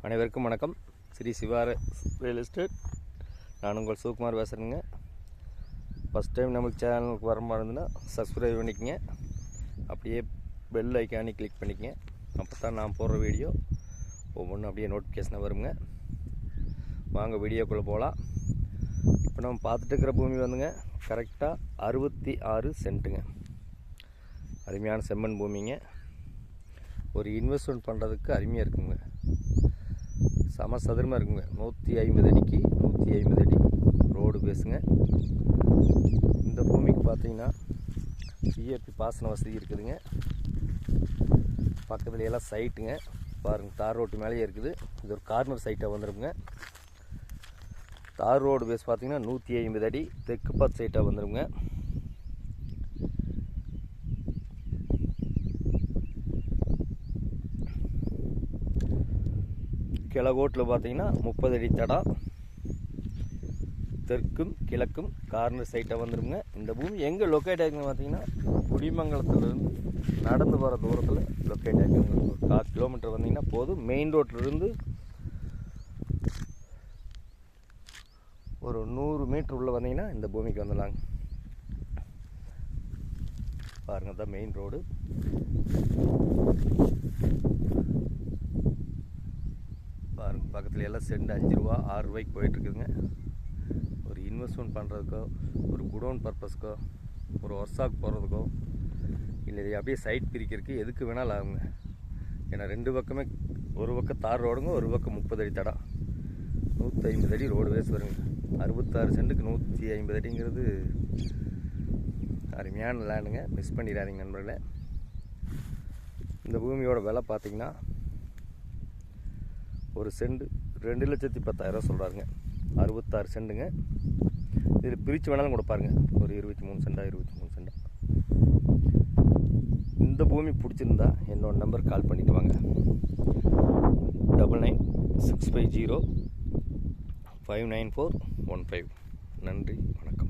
அனைவருக்கும் வணக்கம். Sri Siva real estate. நான் உங்கள் சிவகுமார் பேசுகிறேங்க. ஃபஸ்ட் டைம் நமக்கு சேனலுக்கு வர மாதிரி இருந்ததுன்னா சப்ஸ்கிரைப் பண்ணிக்கங்க. அப்படியே பெல் ஐக்கானி கிளிக் பண்ணிக்கங்க. அப்போ தான் நான் போடுற வீடியோ ஒவ்வொன்றும் அப்படியே நோட்டிஃபிகேஷனாக வருங்க. வாங்க வீடியோக்குள்ளே போகலாம். இப்போ நம்ம பார்த்துட்டு இருக்கிற பூமி வந்துங்க கரெக்டாக 66 சென்ட்டுங்க. அருமையான செம்மண் பூமிங்க. ஒரு இன்வெஸ்ட்மெண்ட் பண்ணுறதுக்கு அருமையாக இருக்குங்க. சம சதுரமாக இருக்குங்க. 150 அடிக்கு 150 அடி ரோடு பேசுங்க. இந்த பூமிக்கு பார்த்தீங்கன்னா பிஏபி பாசன வசதி இருக்குதுங்க. பக்கத்துல எல்லாம் சைட்டுங்க பாருங்கள். தார் ரோட்டு மேலேயே இருக்குது. இது ஒரு கார்னர் சைட்டாக வந்துடுங்க. தார் ரோடு பேஸ் பார்த்தீங்கன்னா 150 அடி தெற்கு பார்த்து சைட்டாக வந்துடுங்க. கிழக்கோட்டில் பார்த்தீங்கன்னா 30 அடி தடம் தெற்கும் கிழக்கும் கார்னர் சைட்டாக வந்துடுங்க. இந்த பூமி எங்கே லொக்கேட் ஆகிருக்குன்னு பார்த்தீங்கன்னா குடிமங்கலத்துலேருந்து நடந்து போகிற தூரத்தில் லொக்கேட் ஆகிருக்குங்க. ஒரு 4 கிலோமீட்டர் வந்தீங்கன்னா போதும். மெயின் ரோட்லேருந்து ஒரு 100 மீட்டர் உள்ளே வந்தீங்கன்னா இந்த பூமிக்கு வந்துடலாங்க. பாருங்கள், தான் மெயின் ரோடு. பாருங்க, பக்கத்தில் எல்லாம் சென்ட் 5 ரூபா 6 ரூபாய்க்கு போயிட்டுருக்குதுங்க. ஒரு இன்வெஸ்ட்மெண்ட் பண்ணுறதுக்கோ, ஒரு குடோன் பர்பஸ்க்கோ, ஒரு ஒர்க்ஷாப் போகிறதுக்கோ, இல்லை இதை அப்படியே சைட் பிரிக்கிறதுக்கு எதுக்கு வேணாலும் ஆகுங்க. ஏன்னா 2 பக்கமே, ஒரு பக்கம் தார் ரோடுங்க, ஒரு பக்கம் 30 அடி தடம். 150 அடி ரோடு வேஸ் வருங்க. 66 சென்ட்டுக்கு 150 அடிங்கிறது அருமையான லேண்டுங்க. மிஸ் பண்ணிடாதீங்க நண்பர்களே. இந்த பூமியோட விலை பார்த்தீங்கன்னா ஒரு சென்ட் 2,10,000 சொல்கிறாருங்க. 66 சென்ட்டுங்க. இதில் பிரித்து வேணாலும் கூட பாருங்கள். ஒரு 23 சென்டா 23 சென்டா. இந்த பூமி பிடிச்சிருந்தா என்னோட நம்பர் கால் பண்ணிட்டு வாங்க. 9965059415. நன்றி, வணக்கம்.